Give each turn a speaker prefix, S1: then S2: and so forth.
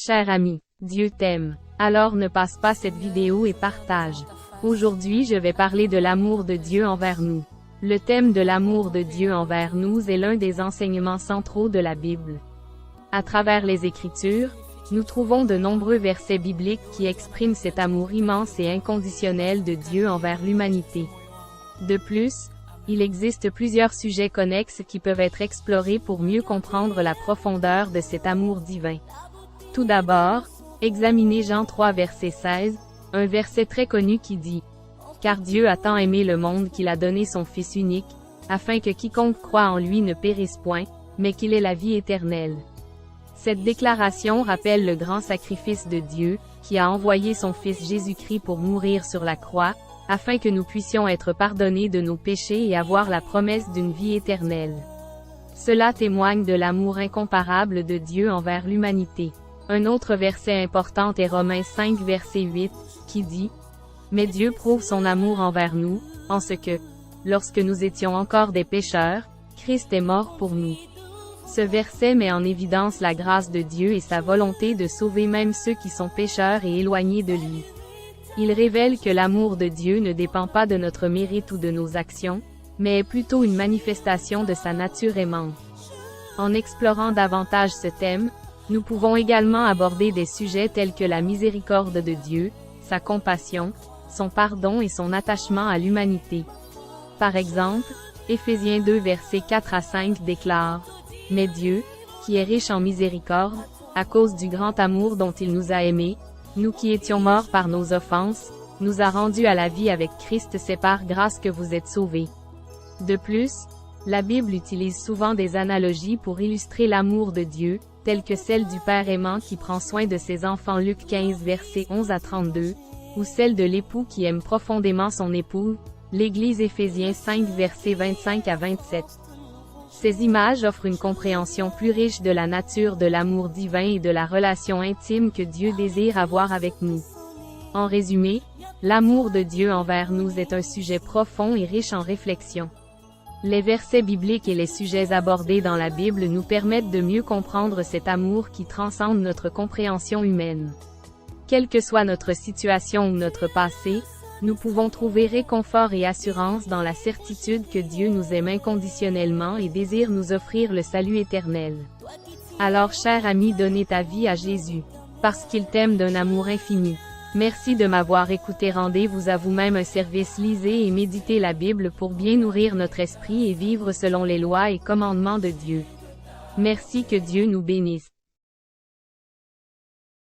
S1: Cher ami, Dieu t'aime. Alors ne passe pas cette vidéo et partage. Aujourd'hui je vais parler de l'amour de Dieu envers nous. Le thème de l'amour de Dieu envers nous est l'un des enseignements centraux de la Bible. À travers les Écritures, nous trouvons de nombreux versets bibliques qui expriment cet amour immense et inconditionnel de Dieu envers l'humanité. De plus, il existe plusieurs sujets connexes qui peuvent être explorés pour mieux comprendre la profondeur de cet amour divin. Tout d'abord, examinez Jean 3 verset 16, un verset très connu qui dit « Car Dieu a tant aimé le monde qu'il a donné son Fils unique, afin que quiconque croit en lui ne périsse point, mais qu'il ait la vie éternelle. » Cette déclaration rappelle le grand sacrifice de Dieu, qui a envoyé son Fils Jésus-Christ pour mourir sur la croix, afin que nous puissions être pardonnés de nos péchés et avoir la promesse d'une vie éternelle. Cela témoigne de l'amour incomparable de Dieu envers l'humanité. Un autre verset important est Romains 5 verset 8, qui dit « Mais Dieu prouve son amour envers nous, en ce que, lorsque nous étions encore des pécheurs, Christ est mort pour nous. » Ce verset met en évidence la grâce de Dieu et sa volonté de sauver même ceux qui sont pécheurs et éloignés de lui. Il révèle que l'amour de Dieu ne dépend pas de notre mérite ou de nos actions, mais est plutôt une manifestation de sa nature aimante. En explorant davantage ce thème, nous pouvons également aborder des sujets tels que la miséricorde de Dieu, sa compassion, son pardon et son attachement à l'humanité. Par exemple, Éphésiens 2 versets 4 à 5 déclare « Mais Dieu, qui est riche en miséricorde, à cause du grand amour dont il nous a aimés, nous qui étions morts par nos offenses, nous a rendus à la vie avec Christ, c'est par grâce que vous êtes sauvés. » De plus, la Bible utilise souvent des analogies pour illustrer l'amour de Dieu, telles que celle du Père aimant qui prend soin de ses enfants Luc 15 versets 11 à 32, ou celle de l'époux qui aime profondément son épouse, l'Église Éphésiens 5 versets 25 à 27. Ces images offrent une compréhension plus riche de la nature de l'amour divin et de la relation intime que Dieu désire avoir avec nous. En résumé, l'amour de Dieu envers nous est un sujet profond et riche en réflexion. Les versets bibliques et les sujets abordés dans la Bible nous permettent de mieux comprendre cet amour qui transcende notre compréhension humaine. Quelle que soit notre situation ou notre passé, nous pouvons trouver réconfort et assurance dans la certitude que Dieu nous aime inconditionnellement et désire nous offrir le salut éternel. Alors cher ami, donnez ta vie à Jésus, parce qu'il t'aime d'un amour infini. Merci de m'avoir écouté. Rendez-vous à vous-même un service. Lisez et méditez la Bible pour bien nourrir notre esprit et vivre selon les lois et commandements de Dieu. Merci, que Dieu nous bénisse.